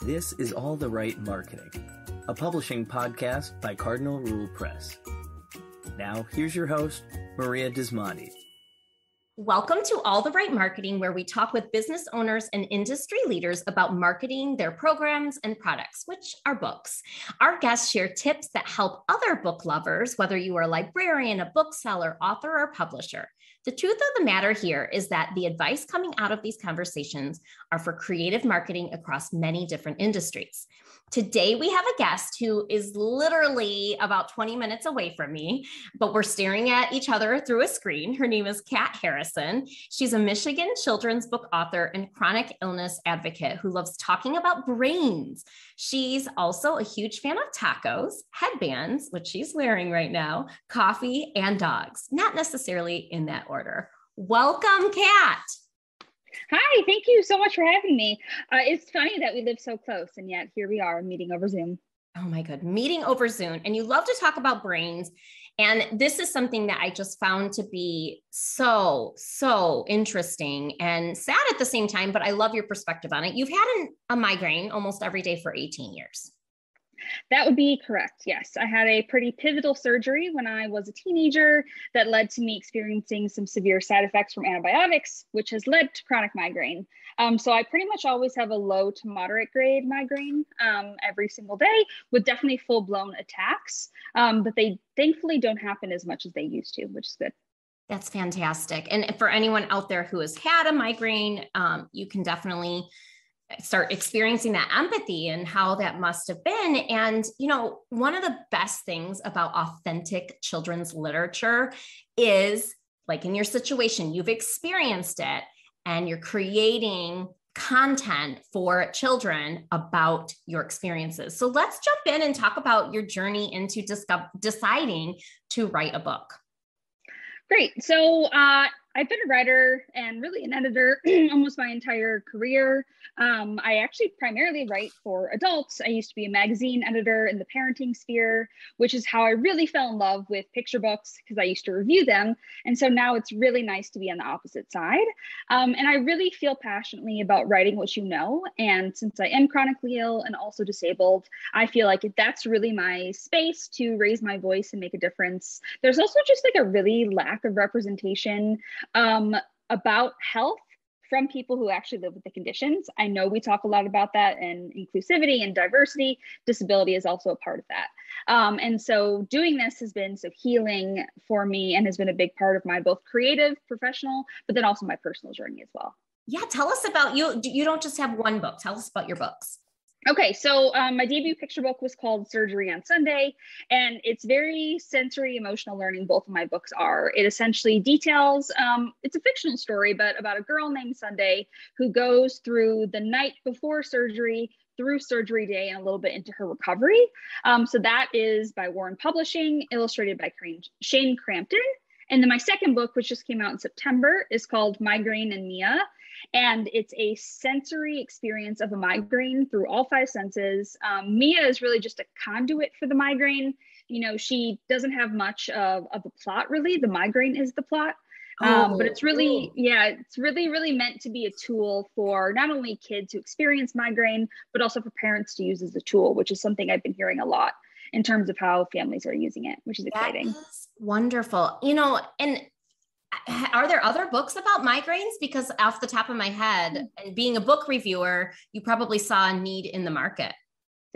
This is All the Right Marketing, a publishing podcast by Cardinal Rule Press. Now, here's your host, Maria Dismondy. Welcome to All the Right Marketing, where we talk with business owners and industry leaders about marketing their programs and products, which are books. Our guests share tips that help other book lovers, whether you are a librarian, a bookseller, author, or publisher. The truth of the matter here is that the advice coming out of these conversations are for creative marketing across many different industries. Today, we have a guest who is literally about 20 minutes away from me, but we're staring at each other through a screen. Her name is Kat Harrison. She's a Michigan children's book author and chronic illness advocate who loves talking about brains. She's also a huge fan of tacos, headbands, which she's wearing right now, coffee, and dogs, not necessarily in that order. Welcome, Kat. Hi, thank you so much for having me. It's funny that we live so close, and yet here we are meeting over Zoom. Oh my God, meeting over Zoom. And you love to talk about brains. And this is something that I just found to be so interesting and sad at the same time, but I love your perspective on it. You've had a migraine almost every day for 18 years. That would be correct. Yes. I had a pretty pivotal surgery when I was a teenager that led to me experiencing some severe side effects from antibiotics, which has led to chronic migraine. So I pretty much always have a low to moderate grade migraine every single day with definitely full blown attacks. But they thankfully don't happen as much as they used to, which is good. That's fantastic. And for anyone out there who has had a migraine, you can definitely start experiencing that empathy and how that must have been. And, you know, one of the best things about authentic children's literature is, like in your situation, you've experienced it and you're creating content for children about your experiences. So let's jump in and talk about your journey into deciding to write a book. Great. So I've been a writer and really an editor almost my entire career. I actually primarily write for adults. I used to be a magazine editor in the parenting sphere, which is how I really fell in love with picture books because I used to review them. And so now it's really nice to be on the opposite side. And I really feel passionately about writing what you know. And since I am chronically ill and also disabled, I feel like that's really my space to raise my voice and make a difference. There's also just like a really lack of representation about health from people who actually live with the conditions. I know we talk a lot about that, and inclusivity and diversity. Disability is also a part of that. And so doing this has been so healing for me and has been a big part of my both creative, professional, but then also my personal journey as well. Yeah, tell us about you. You don't just have one book. Tell us about your books. Okay, so my debut picture book was called Surgery on Sunday, and it's very sensory emotional learning. Both of my books are. It essentially details, it's a fictional story, but about a girl named Sunday who goes through the night before surgery, through surgery day, and a little bit into her recovery. So that is by Warren Publishing, illustrated by Shane Crampton. And then my second book, which just came out in September, is called Migraine and Mia. And it's a sensory experience of a migraine through all five senses. Mia is really just a conduit for the migraine. You know, she doesn't have much of a plot, really. The migraine is the plot. But it's really, it's really meant to be a tool for not only kids who experience migraine, but also for parents to use as a tool, which is something I've been hearing a lot in terms of how families are using it, which is exciting. That is wonderful. You know, and are there other books about migraines? Because off the top of my head, and being a book reviewer, you probably saw a need in the market.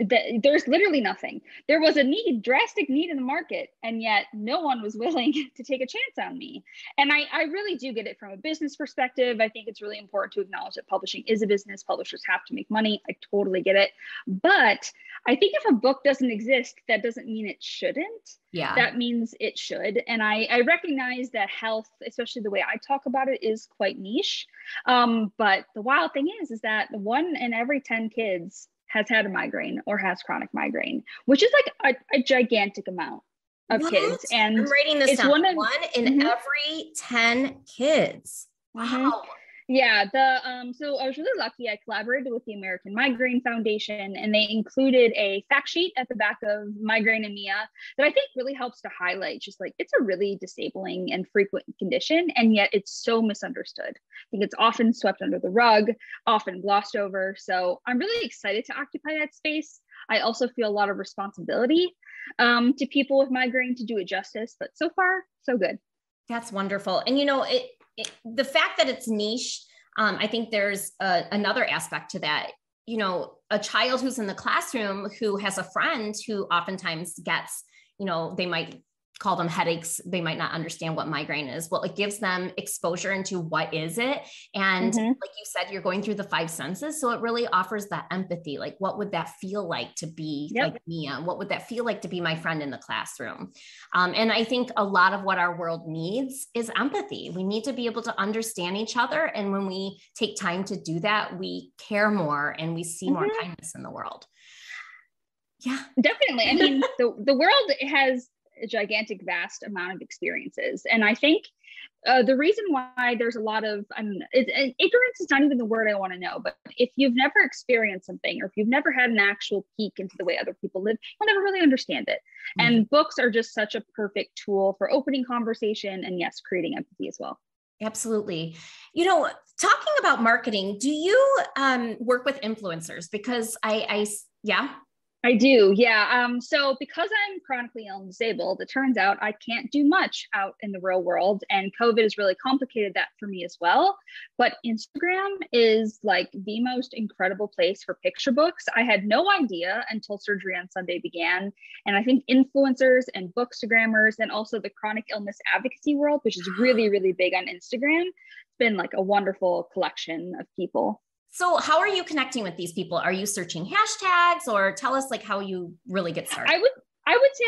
There's literally nothing. There was a drastic need in the market, and yet no one was willing to take a chance on me. And I really do get it from a business perspective. I think it's really important to acknowledge that publishing is a business. Publishers have to make money. I totally get it. But I think if a book doesn't exist, that doesn't mean it shouldn't. Yeah. That means it should. And I recognize that health, especially the way I talk about it, is quite niche. But the wild thing is that 1 in every 10 kids has had a migraine or has chronic migraine, which is like a gigantic amount of kids. And I'm writing this down. 1 in every 10 kids. Wow. Yeah, so I was really lucky. I collaborated with the American Migraine Foundation, and they included a fact sheet at the back of Migraine and Mia that I think really helps to highlight just like it's a really disabling and frequent condition, and yet it's so misunderstood. I think it's often swept under the rug, often glossed over. So I'm really excited to occupy that space. I also feel a lot of responsibility to people with migraine to do it justice, but so far, so good. That's wonderful. And, the fact that it's niche, I think there's another aspect to that. A child who's in the classroom who has a friend who oftentimes gets, they might call them headaches. They might not understand what migraine is. Well, it gives them exposure into what is it. And like you said, you're going through the 5 senses. So it really offers that empathy. Like, what would that feel like to be like Mia? What would that feel like to be my friend in the classroom? And I think a lot of what our world needs is empathy. We need to be able to understand each other. And when we take time to do that, we care more and we see more kindness in the world. Yeah, definitely. I mean, the world has a gigantic, vast amount of experiences. And I think the reason why there's a lot of, ignorance is not even the word I want to know, but if you've never experienced something, or if you've never had an actual peek into the way other people live, you'll never really understand it. And books are just such a perfect tool for opening conversation and yes, creating empathy as well. Absolutely. Talking about marketing, do you work with influencers? Because I do. Yeah. So because I'm chronically ill and disabled, it turns out I can't do much out in the real world. And COVID has really complicated that for me as well. But Instagram is like the most incredible place for picture books. I had no idea until Surgery on Sunday began. And I think influencers and bookstagrammers and also the chronic illness advocacy world, which is really, really big on Instagram, it's been like a wonderful collection of people. So how are you connecting with these people? Are you searching hashtags, or tell us like how you really get started? I would say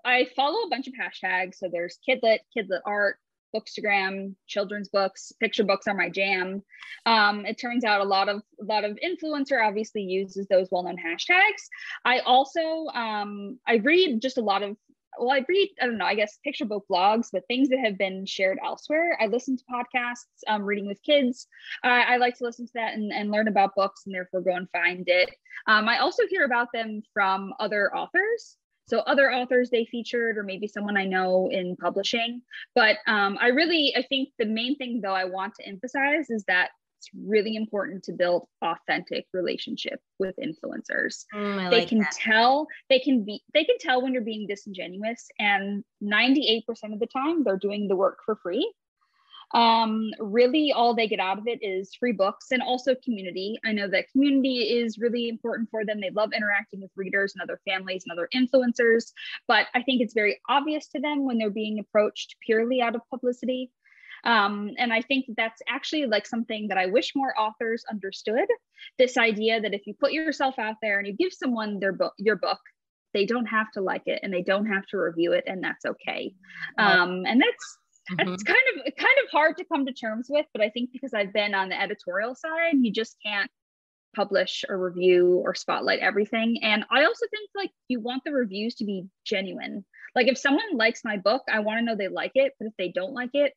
I follow a bunch of hashtags. So there's Kidlit art, Bookstagram, children's books, picture books are my jam. It turns out a lot of influencer obviously uses those well-known hashtags. I also I read just a lot of I guess picture book blogs, but things that have been shared elsewhere. I listen to podcasts, reading with kids. I like to listen to that and learn about books and therefore go and find it. I also hear about them from other authors. So other authors they featured, or maybe someone I know in publishing. But I think the main thing though I want to emphasize is that it's really important to build authentic relationship with influencers. They can tell when you're being disingenuous, and 98% of the time they're doing the work for free. Really all they get out of it is free books and also community. I know that community is really important for them. They love interacting with readers and other families and other influencers, but I think it's very obvious to them when they're being approached purely out of publicity. And I think that's actually like something that I wish more authors understood, this idea that if you put yourself out there and you give someone your book, they don't have to like it and they don't have to review it, and that's okay. And that's kind of hard to come to terms with, but I think because I've been on the editorial side, you just can't publish or review or spotlight everything. And I also think like you want the reviews to be genuine. Like if someone likes my book, I want to know they like it, but if they don't like it,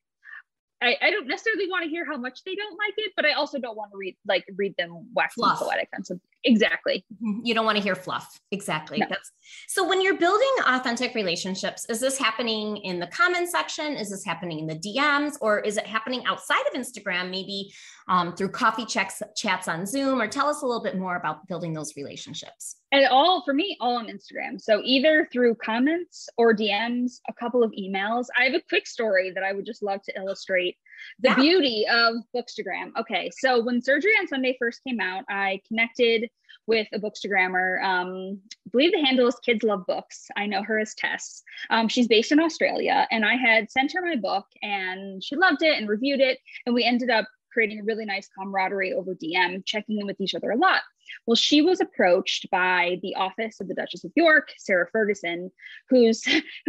I don't necessarily want to hear how much they don't like it, but I also don't want to read them waxing poetic on something. Exactly. You don't want to hear fluff. Exactly. No. So when you're building authentic relationships, is this happening in the comment section? Is this happening in the DMs, or is it happening outside of Instagram, maybe through coffee chats on Zoom? Or tell us a little bit more about building those relationships. And for me, all on Instagram. So either through comments or DMs, a couple of emails. I have a quick story that I would just love to illustrate the beauty of Bookstagram. Okay, so when Surgery on Sunday first came out, I connected with a bookstagrammer. I believe the handle is Kids Love Books. I know her as Tess. She's based in Australia, and I had sent her my book and she loved it and reviewed it. And we ended up creating a really nice camaraderie over DM, checking in with each other a lot. Well, she was approached by the office of the Duchess of York, Sarah Ferguson, whose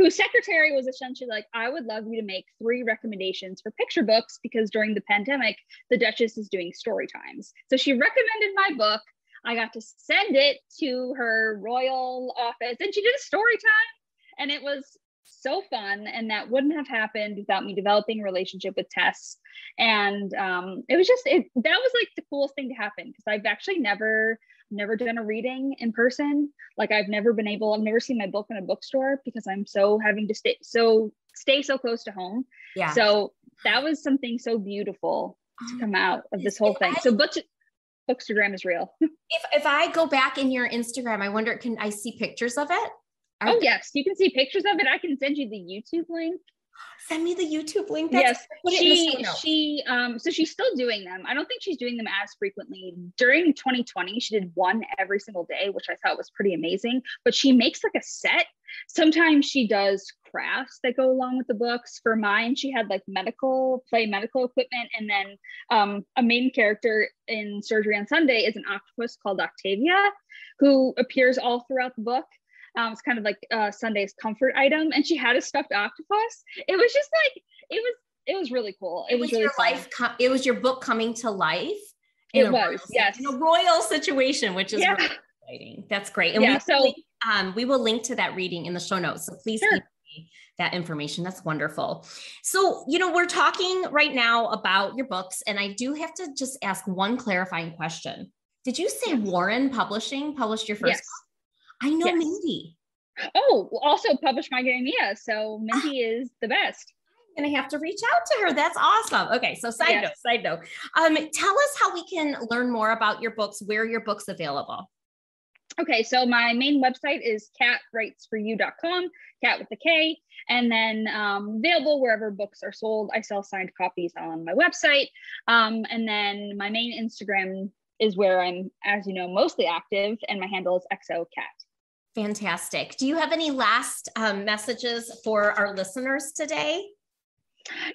secretary was essentially like, I would love you to make 3 recommendations for picture books because during the pandemic, the Duchess is doing story times. So she recommended my book. I got to send it to her royal office and she did a story time, and it was so fun. And that wouldn't have happened without me developing a relationship with Tess. And it was just, that was like the coolest thing to happen, because I've actually never done a reading in person. Like I've never seen my book in a bookstore because I'm so having to stay so close to home. Yeah. So that was something so beautiful to come out of this whole thing. So Bookstagram is real. If I go back in your Instagram, I wonder, can I see pictures of it? Oh yes, you can see pictures of it. I can send you the YouTube link. Send me the YouTube link. Yes, so she's still doing them. I don't think she's doing them as frequently. During 2020, she did one every single day, which I thought was pretty amazing. But she makes like a set. Sometimes she does crafts that go along with the books. For mine, she had like medical equipment, and then a main character in Surgery on Sunday is an octopus called Octavia, who appears all throughout the book. It's kind of like Sunday's comfort item, and she had a stuffed octopus. It was just like, it was really cool. It was really fun. It was your book coming to life. It was, yes. In a royal situation, which is really exciting. That's great. And we will link to that reading in the show notes. So please keep that information. That's wonderful. So, we're talking right now about your books, and I do have to just ask one clarifying question. Did you say Warren Publishing published your first book? I know Mindy. Oh, also published Migraine. So Mindy is the best. I'm going to have to reach out to her. That's awesome. Okay. So side note. Tell us how we can learn more about your books, where your book's available. Okay. So my main website is catwritesforyou.com, cat with a K, and then available wherever books are sold. I sell signed copies on my website. And then my main Instagram is where I'm, as you know, mostly active, and my handle is XOCat. Fantastic. Do you have any last messages for our listeners today?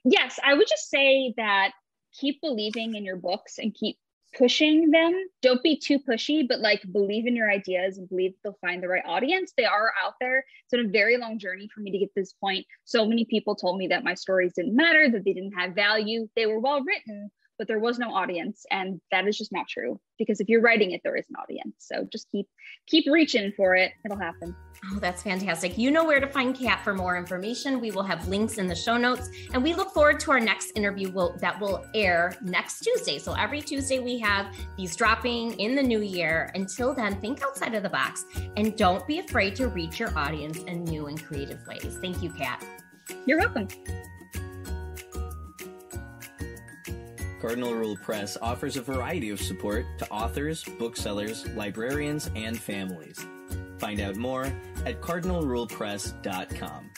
Yes, I would just say that keep believing in your books and keep pushing them. Don't be too pushy, but like believe in your ideas and believe they'll find the right audience. They are out there. It's been a very long journey for me to get to this point. So many people told me that my stories didn't matter, that they didn't have value. They were well written, but there was no audience. And that is just not true, because if you're writing it, there is an audience. So just keep reaching for it. It'll happen. Oh, that's fantastic. You know where to find Kat for more information. We will have links in the show notes, and we look forward to our next interview that will air next Tuesday. So every Tuesday we have these dropping in the new year. Until then, think outside of the box and don't be afraid to reach your audience in new and creative ways. Thank you, Kat. You're welcome. Cardinal Rule Press offers a variety of support to authors, booksellers, librarians, and families. Find out more at cardinalrulepress.com.